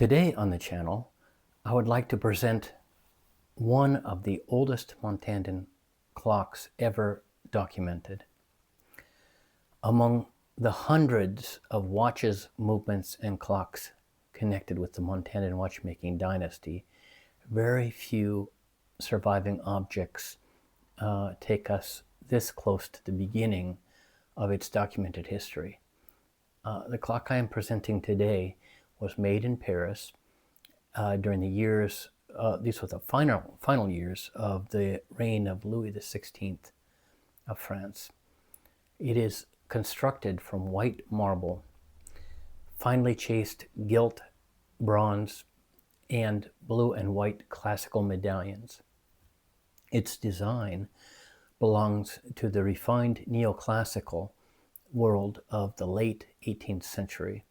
Today on the channel, I would like to present one of the oldest Montandon clocks ever documented. Among the hundreds of watches, movements, and clocks connected with the Montandon watchmaking dynasty, very few surviving objects take us this close to the beginning of its documented history. The clock I am presenting today was made in Paris during the years, these were the final years of the reign of Louis XVI of France. It is constructed from white marble, finely chased gilt, bronze, and blue and white classical medallions. Its design belongs to the refined Neoclassical world of the late 18th century.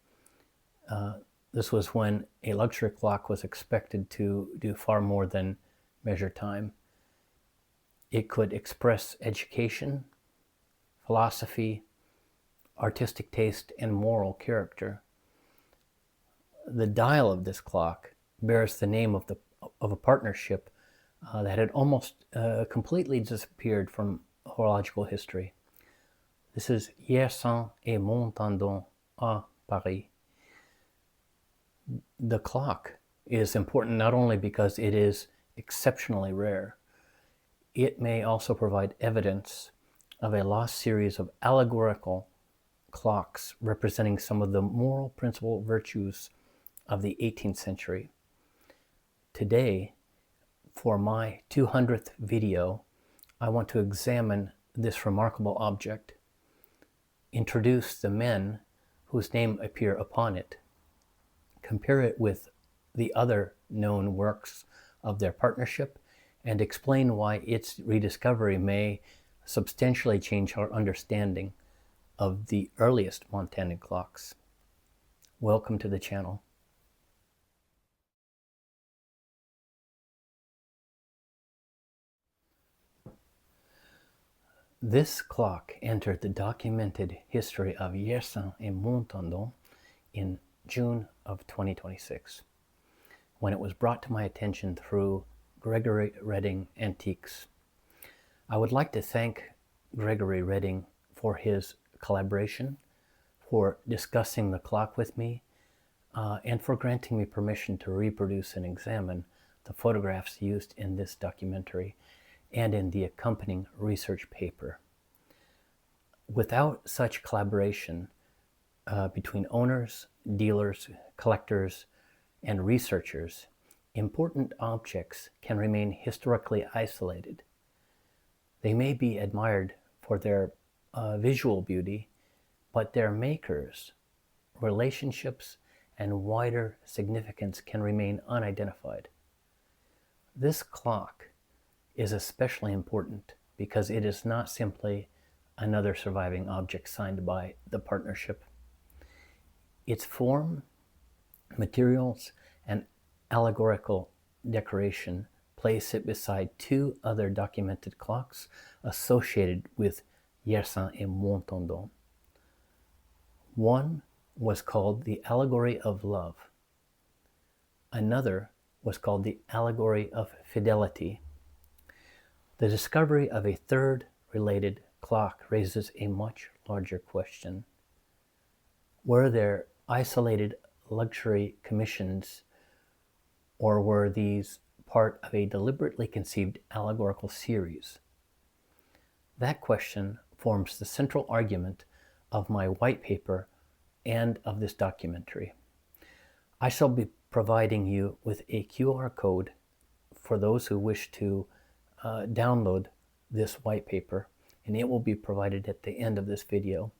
This was when a luxury clock was expected to do far more than measure time. It could express education, philosophy, artistic taste, and moral character. The dial of this clock bears the name of a partnership that had almost completely disappeared from horological history. This is Yersin Montandon à Paris. The clock is important not only because it is exceptionally rare, it may also provide evidence of a lost series of allegorical clocks representing some of the moral principal virtues of the 18th century. Today, for my 200th video, I want to examine this remarkable object, introduce the men whose name appear upon it, compare it with the other known works of their partnership, and explain why its rediscovery may substantially change our understanding of the earliest Montandon clocks. Welcome to the channel. This clock entered the documented history of Yersin Montandon in June of 2026, when it was brought to my attention through Gregory Redding Antiques. I would like to thank Gregory Redding for his collaboration, for discussing the clock with me, and for granting me permission to reproduce and examine the photographs used in this documentary and in the accompanying research paper. Without such collaboration between owners, dealers, collectors, and researchers, important objects can remain historically isolated. They may be admired for their visual beauty, but their makers, relationships, and wider significance can remain unidentified. This clock is especially important because it is not simply another surviving object signed by the partnership. Its form, materials, and allegorical decoration place it beside two other documented clocks associated with Yersin Montandon. One was called the Allegory of Love. Another was called the Allegory of Fidelity. The discovery of a third related clock raises a much larger question. Were there isolated luxury commissions, or were these part of a deliberately conceived allegorical series? That question forms the central argument of my white paper and of this documentary. I shall be providing you with a QR code for those who wish to download this white paper, and it will be provided at the end of this video.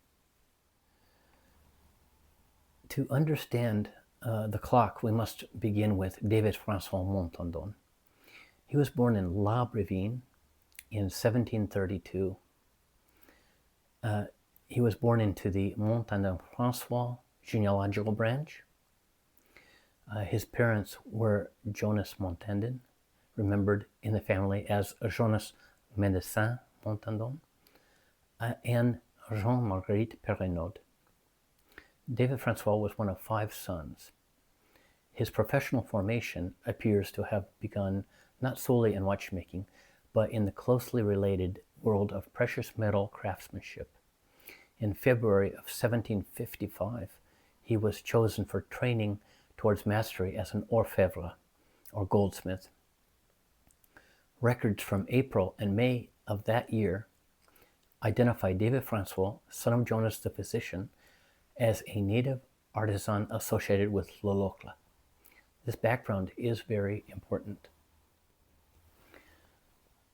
To understand the clock, we must begin with David-François Montandon. He was born in La Brevine in 1732. He was born into the Montandon-François genealogical branch. His parents were Jonas Montandon, remembered in the family as Jonas-Louis Montandon, and Jean-Marguerite Perrenot. David-François was one of 5 sons. His professional formation appears to have begun not solely in watchmaking, but in the closely related world of precious metal craftsmanship. In February of 1755, he was chosen for training towards mastery as an orfèvre, or goldsmith. Records from April and May of that year identify David-François, son of Jonas the physician, as a native artisan associated with Allegorical. This background is very important.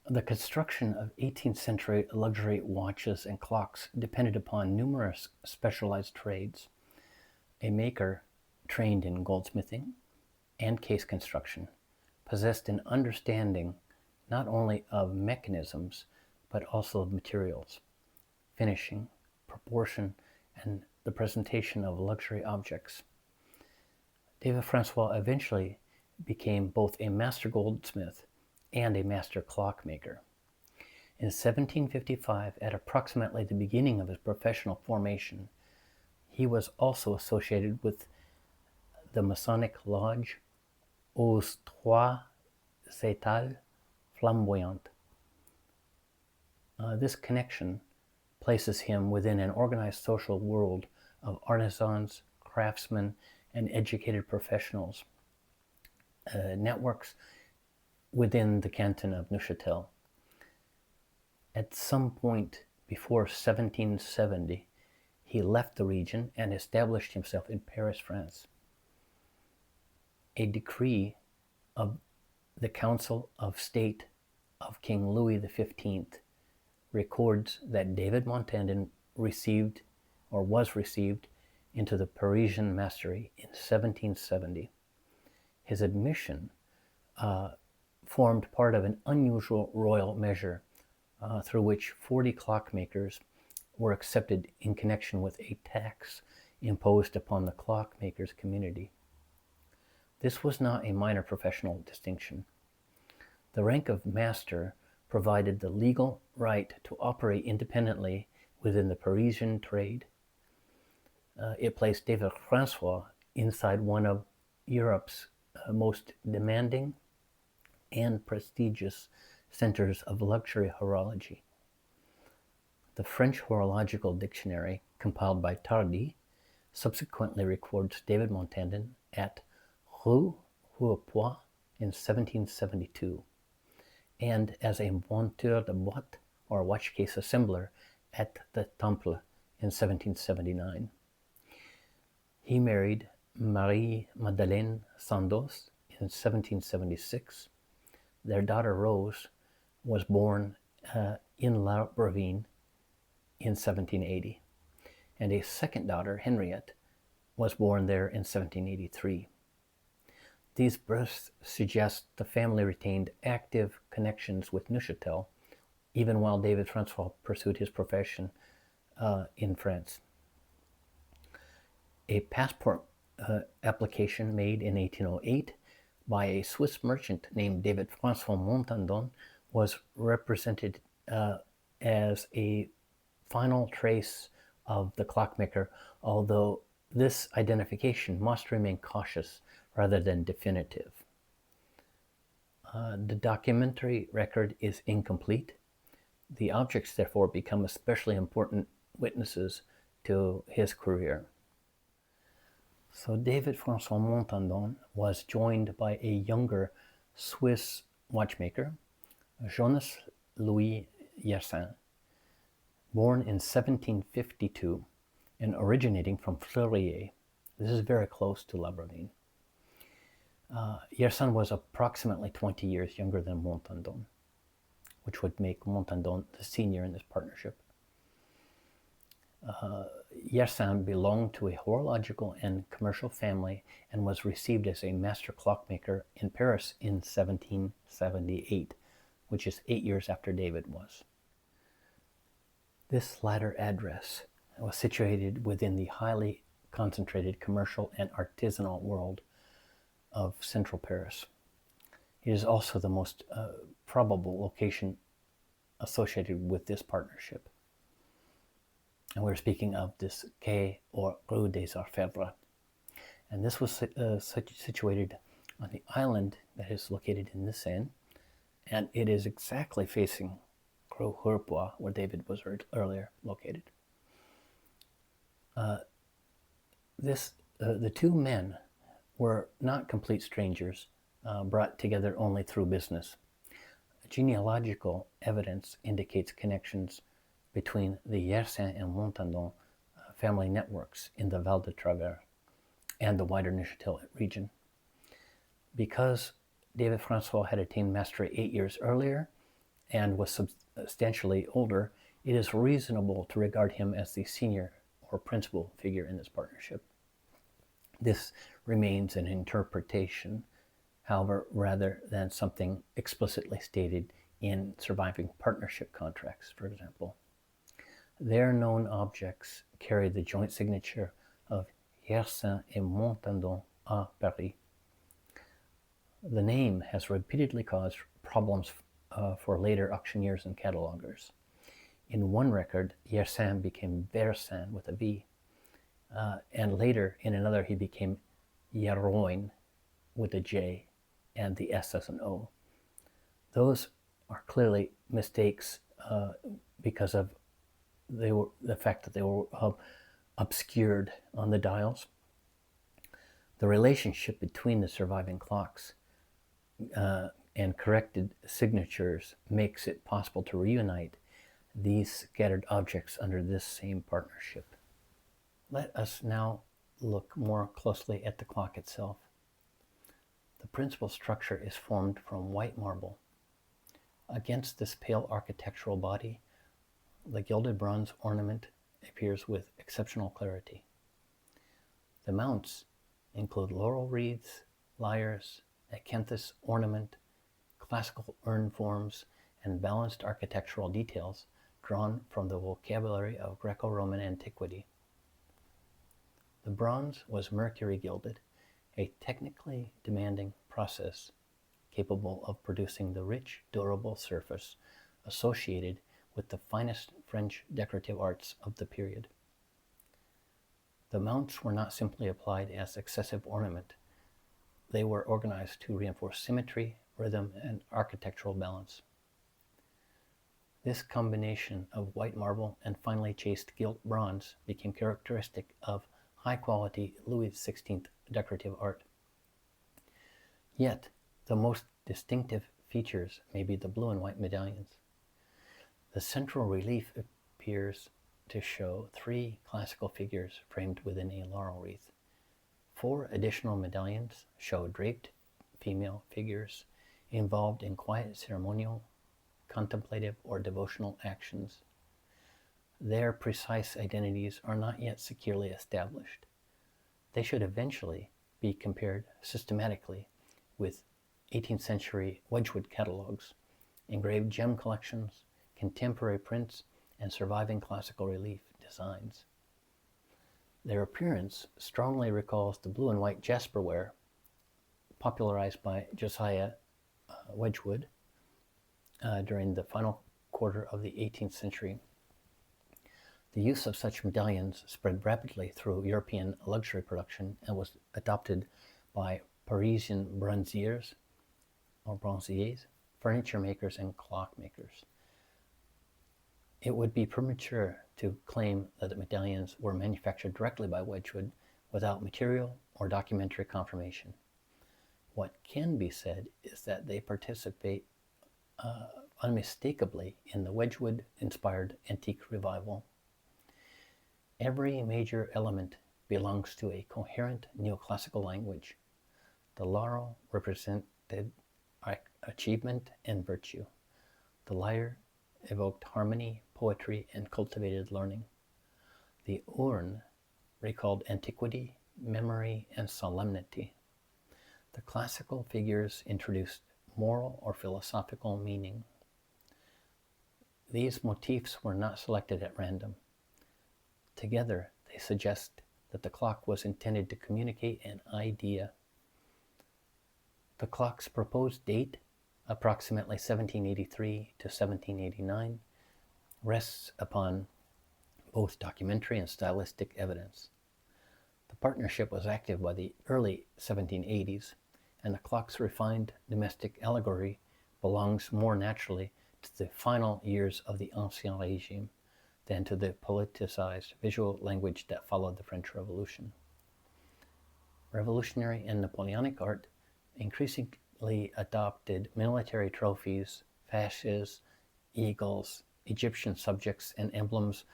The construction of 18th century luxury watches and clocks depended upon numerous specialized trades. A maker trained in goldsmithing and case construction possessed an understanding not only of mechanisms, but also of materials, finishing, proportion, and the presentation of luxury objects. David-François eventually became both a master goldsmith and a master clockmaker. In 1755, at approximately the beginning of his professional formation, he was also associated with the Masonic Lodge aux Trois Étoiles Flamboyantes. This connection places him within an organized social world of artisans, craftsmen, and educated professionals, networks within the canton of Neuchâtel. At some point before 1770, he left the region and established himself in Paris, France. A decree of the Council of State of King Louis XV records that David Montandon was received into the Parisian mastery in 1770. His admission formed part of an unusual royal measure through which 40 clockmakers were accepted in connection with a tax imposed upon the clockmakers community. This was not a minor professional distinction. The rank of master provided the legal right to operate independently within the Parisian trade. It placed David-François inside one of Europe's most demanding and prestigious centers of luxury horology. The French horological dictionary, compiled by Tardy, subsequently records David Montandon at Rue Hurepoix in 1772, and as a monteur de boîte, or watch case assembler, at the Temple in 1779. He married Marie-Madeleine Sandos in 1776. Their daughter Rose was born in La Bravine in 1780, and a second daughter, Henriette, was born there in 1783. These births suggest the family retained active connections with Neuchâtel, even while David-François pursued his profession in France. A passport application made in 1808 by a Swiss merchant named David-François Montandon was represented as a final trace of the clockmaker, although this identification must remain cautious rather than definitive. The documentary record is incomplete. The objects, therefore, become especially important witnesses to his career. So David-François Montandon was joined by a younger Swiss watchmaker, Jonas-Louis Yersin, born in 1752 and originating from Fleurier. This is very close to La Bravine. Yersin was approximately 20 years younger than Montandon, which would make Montandon the senior in this partnership. Yersin belonged to a horological and commercial family and was received as a master clockmaker in Paris in 1778, which is 8 years after David was. This latter address was situated within the highly concentrated commercial and artisanal world of central Paris. It is also the most probable location associated with this partnership. And we're speaking of this Quai or Rue des Orfèvres. And this was situated on the island that is located in the Seine, and it is exactly facing Gros-Herbois, where David was earlier located. The two men were not complete strangers, brought together only through business. Genealogical evidence indicates connections between the Yersin and Montandon family networks in the Val de Travers and the wider Neuchâtel region. Because David-François had attained mastery 8 years earlier and was substantially older, it is reasonable to regard him as the senior or principal figure in this partnership. This remains an interpretation, however, rather than something explicitly stated in surviving partnership contracts, for example. Their known objects carry the joint signature of Yersin et Montandon à Paris. The name has repeatedly caused problems for later auctioneers and catalogers. In one record, Yersin became Versin with a V, and later in another he became Yeroin with a J and the S as an O. Those are clearly mistakes because of the fact that they were obscured on the dials. The relationship between the surviving clocks and corrected signatures makes it possible to reunite these scattered objects under this same partnership. Let us now look more closely at the clock itself. The principal structure is formed from white marble. Against this pale architectural body, the gilded bronze ornament appears with exceptional clarity. The mounts include laurel wreaths, lyres, acanthus ornament, classical urn forms, and balanced architectural details drawn from the vocabulary of Greco-Roman antiquity. The bronze was mercury-gilded, a technically demanding process capable of producing the rich, durable surface associated with the finest French decorative arts of the period. The mounts were not simply applied as excessive ornament. They were organized to reinforce symmetry, rhythm, and architectural balance. This combination of white marble and finely chased gilt bronze became characteristic of high-quality Louis XVI decorative art. Yet, the most distinctive features may be the blue and white medallions. The central relief appears to show 3 classical figures framed within a laurel wreath. 4 additional medallions show draped female figures involved in quiet ceremonial, contemplative, or devotional actions. Their precise identities are not yet securely established. They should eventually be compared systematically with 18th century Wedgwood catalogs, engraved gem collections, contemporary prints, and surviving classical relief designs. Their appearance strongly recalls the blue and white jasperware popularized by Josiah Wedgwood during the final quarter of the 18th century. The use of such medallions spread rapidly through European luxury production and was adopted by Parisian bronziers, furniture makers, and clockmakers. It would be premature to claim that the medallions were manufactured directly by Wedgwood without material or documentary confirmation. What can be said is that they participate unmistakably in the Wedgwood-inspired antique revival. Every major element belongs to a coherent neoclassical language. The laurel represented achievement and virtue. The lyre evoked harmony, poetry, and cultivated learning. The urn recalled antiquity, memory, and solemnity. The classical figures introduced moral or philosophical meaning. These motifs were not selected at random. Together, they suggest that the clock was intended to communicate an idea. The clock's proposed date, approximately 1783 to 1789, rests upon both documentary and stylistic evidence. The partnership was active by the early 1780s, and the clock's refined domestic allegory belongs more naturally to the final years of the Ancien Régime than to the politicized visual language that followed the French Revolution. Revolutionary and Napoleonic art increasingly adopted military trophies, fasces, eagles, Egyptian subjects, and emblems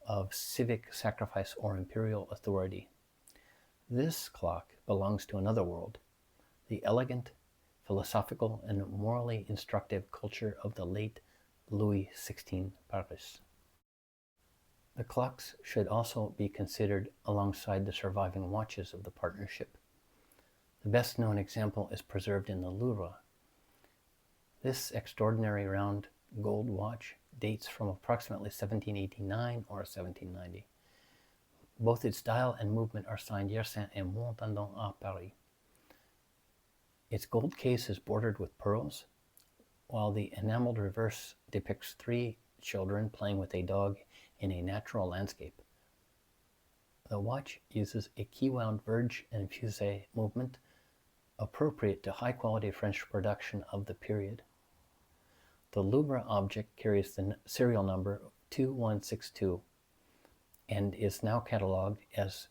of civic sacrifice or imperial authority. This clock belongs to another world, the elegant, philosophical, and morally instructive culture of the late Louis XVI Paris. The clocks should also be considered alongside the surviving watches of the partnership. The best known example is preserved in the Louvre. This extraordinary round gold watch dates from approximately 1789 or 1790. Both its dial and movement are signed Yersin Montandon à Paris. Its gold case is bordered with pearls, while the enameled reverse depicts 3 children playing with a dog in a natural landscape. The watch uses a key-wound verge and fusée movement appropriate to high-quality French production of the period. The Louvre object carries the serial number 2162 and is now catalogued as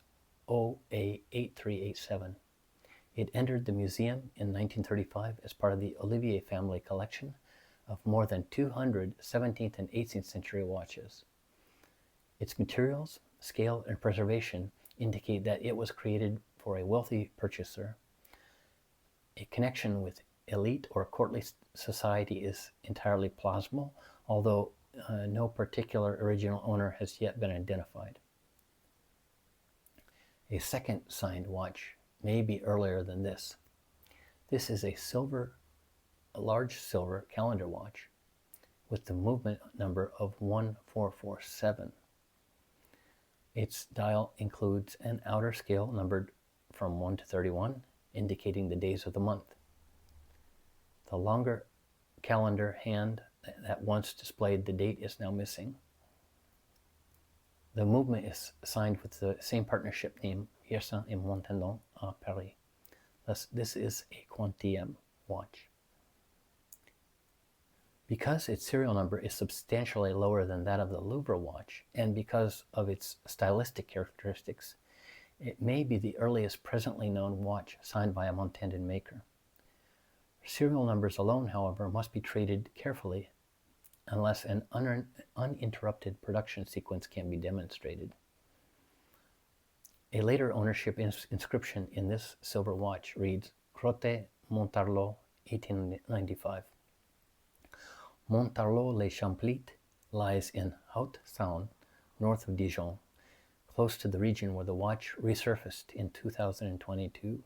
OA8387. It entered the museum in 1935 as part of the Olivier family collection of more than 200 17th and 18th century watches. Its materials, scale, and preservation indicate that it was created for a wealthy purchaser. A connection with elite or courtly society is entirely plausible, although no particular original owner has yet been identified. A second signed watch may be earlier than this. This is a large silver calendar watch with the movement number of 1447. Its dial includes an outer scale numbered from 1 to 31, indicating the days of the month. The longer calendar hand that once displayed the date is now missing. The movement is signed with the same partnership name, Yersin Montandon à Paris. Thus, this is a quantième watch. Because its serial number is substantially lower than that of the Louvre watch, and because of its stylistic characteristics, it may be the earliest presently known watch signed by a Montandon maker. Serial numbers alone, however, must be treated carefully unless an uninterrupted production sequence can be demonstrated. A later ownership inscription in this silver watch reads, Crotte, Montarlot, 1895. Montarlot-les-Champlittes lies in Haute-Saône, north of Dijon, close to the region where the watch resurfaced in 2022.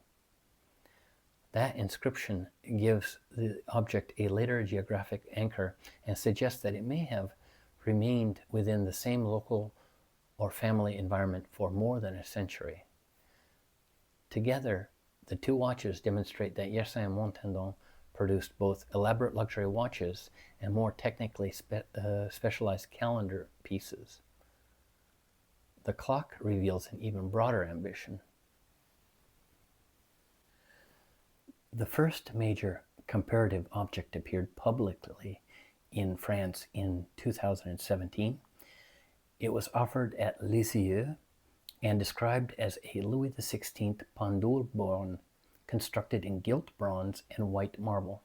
That inscription gives the object a later geographic anchor and suggests that it may have remained within the same local or family environment for more than a century. Together, the two watches demonstrate that Yersin Montandon produced both elaborate luxury watches and more technically specialized calendar pieces. The clock reveals an even broader ambition. The first major comparative object appeared publicly in France in 2017. It was offered at Lisieux and described as a Louis XVI pendule borne constructed in gilt bronze and white marble.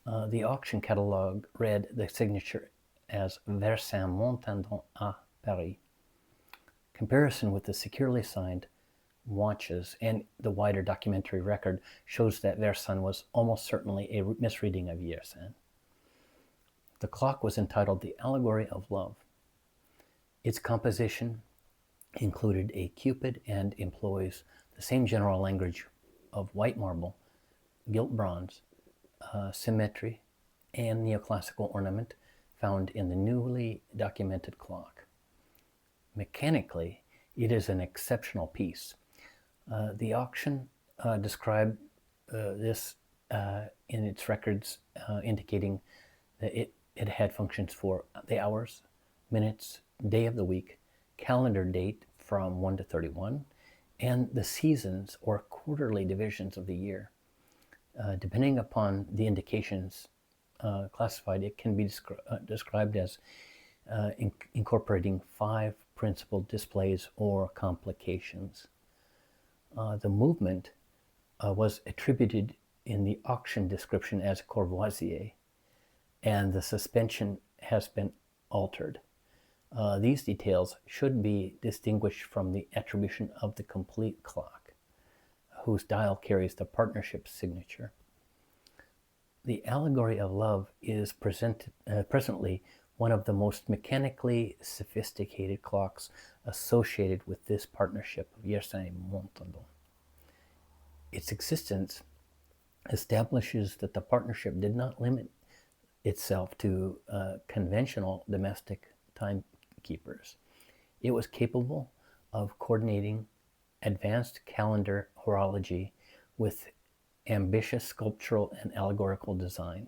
The auction catalogue read the signature as Yersin Montandon à Paris. Comparison with the securely signed watches and the wider documentary record shows that Yersin was almost certainly a misreading of Yersin. The clock was entitled The Allegory of Love. Its composition included a cupid and employs the same general language of white marble, gilt bronze, symmetry, and neoclassical ornament found in the newly documented clock. Mechanically, it is an exceptional piece. The auction described this in its records, indicating that it had functions for the hours, minutes, day of the week, calendar date from 1 to 31, and the seasons or quarterly divisions of the year. Depending upon the indications classified, it can be described as incorporating 5 principal displays or complications. The movement was attributed in the auction description as Courvoisier, and the suspension has been altered. These details should be distinguished from the attribution of the complete clock, whose dial carries the partnership's signature. The Allegory of Love is presently one of the most mechanically sophisticated clocks associated with this partnership of Yersin Montandon. Its existence establishes that the partnership did not limit itself to conventional domestic timekeepers. It was capable of coordinating advanced calendar horology with ambitious sculptural and allegorical design.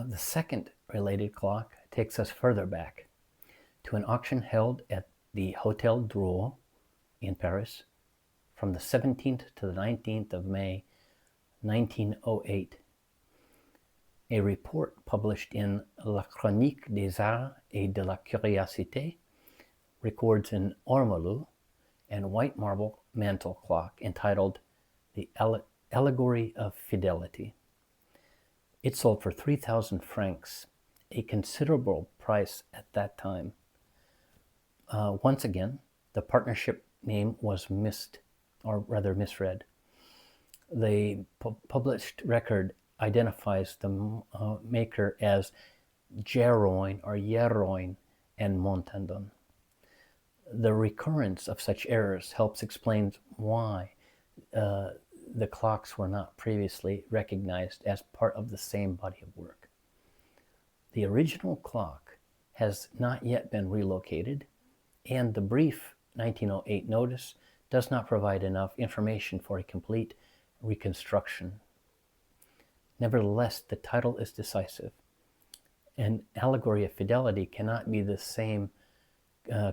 The second related clock takes us further back to an auction held at the Hôtel Drouot in Paris from the 17th to the 19th of May 1908. A report published in La Chronique des Arts et de la Curiosité records an ormolu and white marble mantel clock entitled The Allegory of Fidelity. It sold for 3,000 francs, a considerable price at that time. Once again, the partnership name was misread. The published record identifies the maker as Geroin or Yerroin and Montandon. The recurrence of such errors helps explain why the clocks were not previously recognized as part of the same body of work. The original clock has not yet been relocated, and the brief 1908 notice does not provide enough information for a complete reconstruction. Nevertheless, the title is decisive. An allegory of fidelity cannot be the same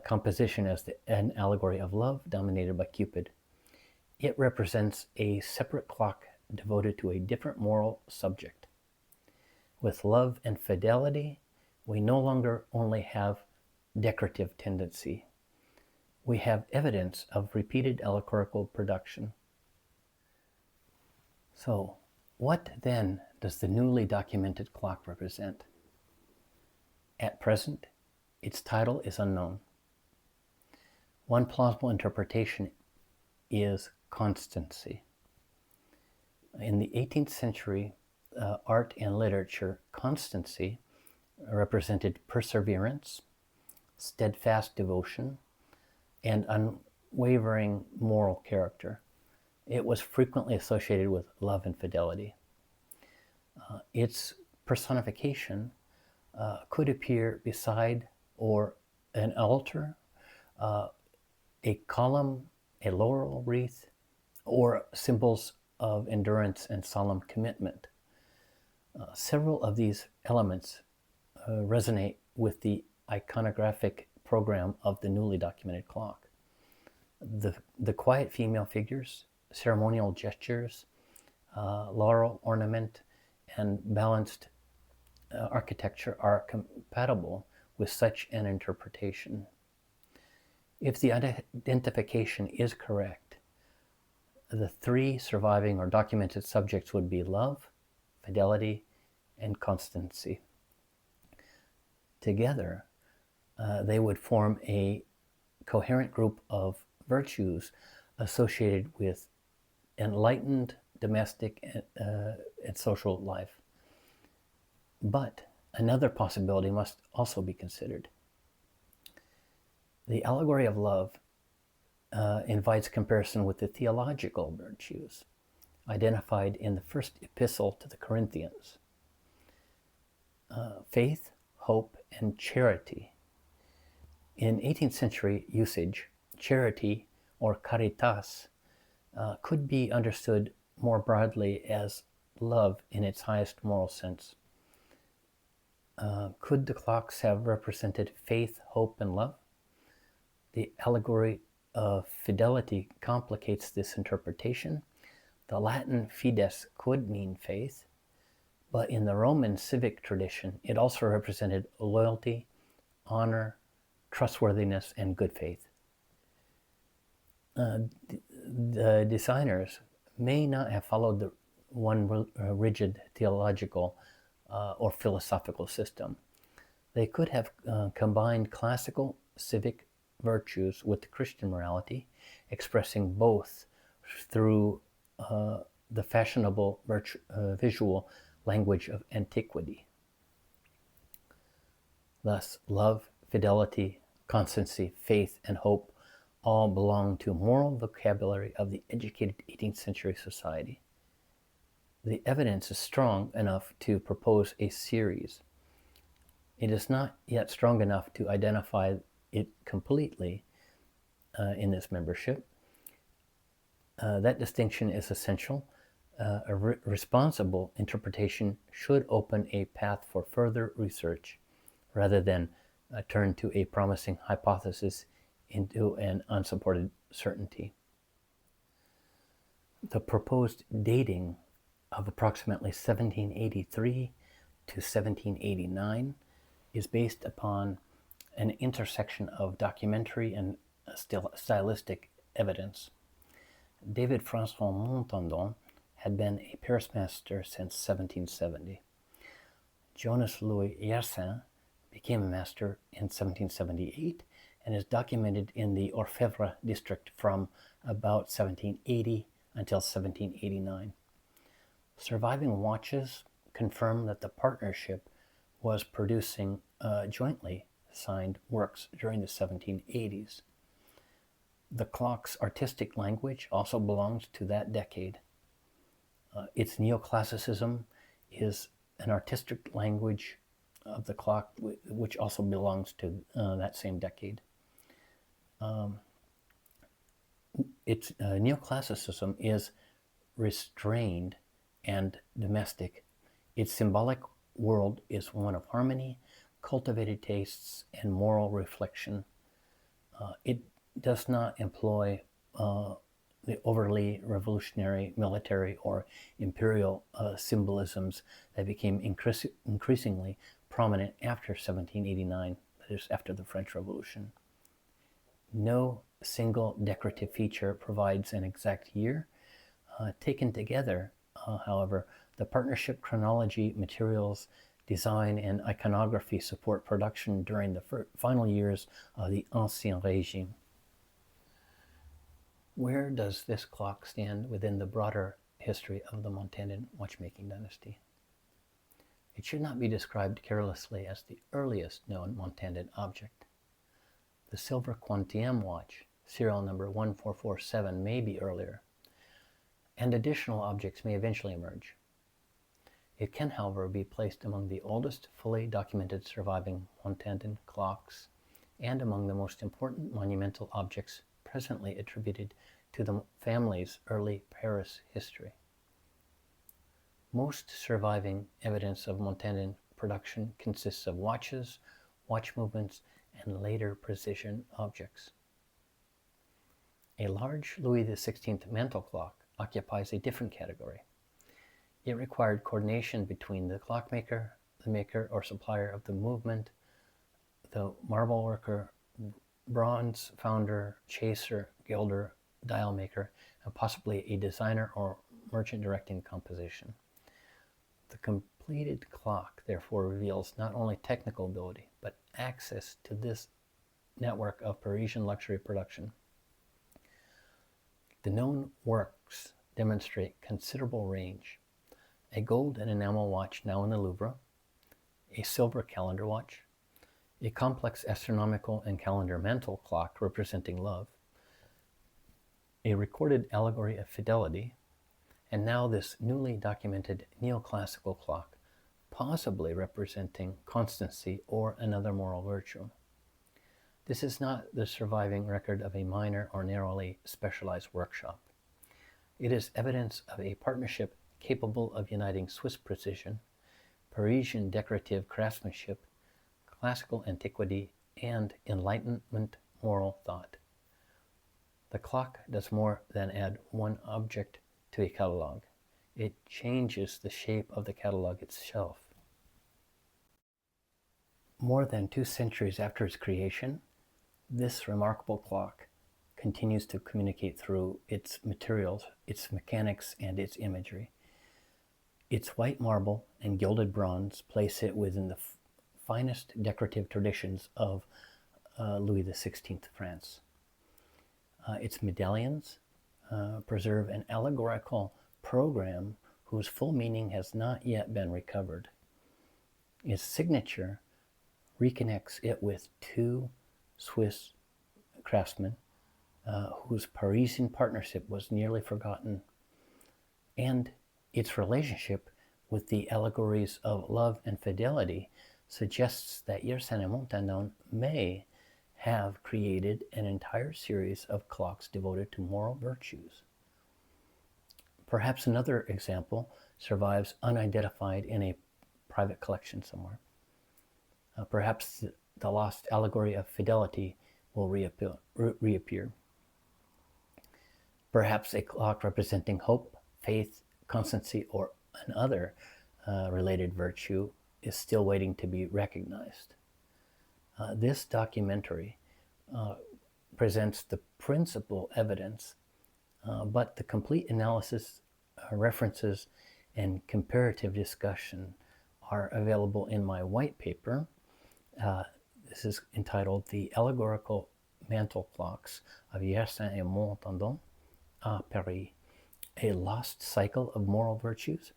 composition as an allegory of love dominated by Cupid. It represents a separate clock devoted to a different moral subject. With love and fidelity, we no longer only have decorative tendency. We have evidence of repeated allegorical production. So, what then does the newly documented clock represent? At present, its title is unknown. One plausible interpretation is constancy. In the 18th century art and literature, constancy represented perseverance, steadfast devotion, and unwavering moral character. It was frequently associated with love and fidelity. Its personification could appear beside or an altar, a column, a laurel wreath, or symbols of endurance and solemn commitment. Several of these elements resonate with the iconographic program of the newly documented clock. The quiet female figures, ceremonial gestures, laurel ornament, and balanced architecture are compatible with such an interpretation. If the identification is correct, the 3 surviving or documented subjects would be love, fidelity, and constancy. Together, they would form a coherent group of virtues associated with enlightened domestic and social life. But another possibility must also be considered. The allegory of love invites comparison with the theological virtues identified in the first epistle to the Corinthians. Faith, hope, and charity. In 18th century usage, charity, or caritas, could be understood more broadly as love in its highest moral sense. Could the clocks have represented faith, hope, and love? The allegory of fidelity complicates this interpretation. The Latin fides could mean faith, but in the Roman civic tradition, it also represented loyalty, honor, trustworthiness, and good faith. The designers may not have followed the one rigid theological or philosophical system. They could have combined classical civic virtues with Christian morality, expressing both through the fashionable visual language of antiquity. Thus, love, fidelity, constancy, faith, and hope all belong to moral vocabulary of the educated 18th century society. The evidence is strong enough to propose a series. It is not yet strong enough to identify it completely in this membership. That distinction is essential. A responsible interpretation should open a path for further research rather than turn to a promising hypothesis into an unsupported certainty. The proposed dating of approximately 1783 to 1789 is based upon an intersection of documentary and stylistic evidence. David-François Montandon had been a Paris master since 1770. Jonas-Louis Yersin became a master in 1778 and is documented in the Orfèvre district from about 1780 until 1789. Surviving watches confirm that the partnership was producing jointly signed works during the 1780s. The clock's artistic language also belongs to that decade. Its neoclassicism is an artistic language of the clock which also belongs to that same decade. Its neoclassicism is restrained and domestic. Its symbolic world is one of harmony, cultivated tastes, and moral reflection. It does not employ the overly revolutionary military or imperial symbolisms that became increasingly prominent after 1789, that is, after the French Revolution. No single decorative feature provides an exact year. Taken together, however, the partnership chronology, materials, design, and iconography support production during the final years of the Ancien Régime. Where does this clock stand within the broader history of the Montandon watchmaking dynasty? It should not be described carelessly as the earliest known Montandon object. The silver quantième watch, serial number 1447, may be earlier, and additional objects may eventually emerge. It can, however, be placed among the oldest fully documented surviving Montandon clocks and among the most important monumental objects presently attributed to the family's early Paris history. Most surviving evidence of Montandon production consists of watches, watch movements, and later precision objects. A large Louis XVI mantel clock occupies a different category. It required coordination between the clockmaker, the maker or supplier of the movement, the marble worker, bronze founder, chaser, gilder, dial maker, and possibly a designer or merchant directing composition. The completed clock, therefore, reveals not only technical ability, but access to this network of Parisian luxury production. The known works demonstrate considerable range. A gold and enamel watch now in the Louvre, a silver calendar watch, a complex astronomical and calendar mantle clock representing love, a recorded allegory of fidelity, and now this newly documented neoclassical clock, possibly representing constancy or another moral virtue. This is not the surviving record of a minor or narrowly specialized workshop. It is evidence of a partnership capable of uniting Swiss precision, Parisian decorative craftsmanship, classical antiquity, and Enlightenment moral thought. The clock does more than add one object to a catalog. It changes the shape of the catalog itself. More than 2 centuries after its creation, this remarkable clock continues to communicate through its materials, its mechanics, and its imagery. Its white marble and gilded bronze place it within the finest decorative traditions of Louis XVI France. Its medallions preserve an allegorical program whose full meaning has not yet been recovered. Its signature reconnects it with 2 Swiss craftsmen whose Parisian partnership was nearly forgotten, and its relationship with the allegories of love and fidelity suggests that Yersin Montandon may have created an entire series of clocks devoted to moral virtues. Perhaps another example survives unidentified in a private collection somewhere. Perhaps the lost allegory of fidelity will reappear. Perhaps a clock representing hope, faith, constancy, or another related virtue is still waiting to be recognized. This documentary presents the principal evidence, but the complete analysis, references, and comparative discussion are available in my white paper. This is entitled The Allegorical Mantel Clocks of Yersin Montandon à Paris, a lost cycle of moral virtues.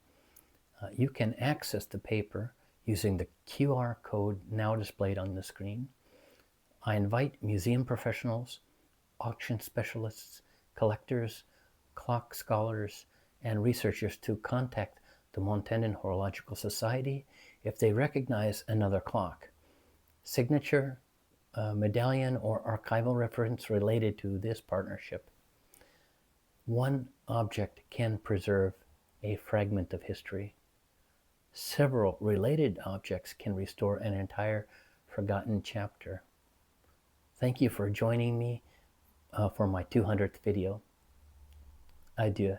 You can access the paper using the QR code now displayed on the screen. I invite museum professionals, auction specialists, collectors, clock scholars, and researchers to contact the Montandon Horological Society if they recognize another clock, signature, medallion, or archival reference related to this partnership. One object can preserve a fragment of history. Several related objects can restore an entire forgotten chapter. Thank you for joining me for my 200th video. Adieu.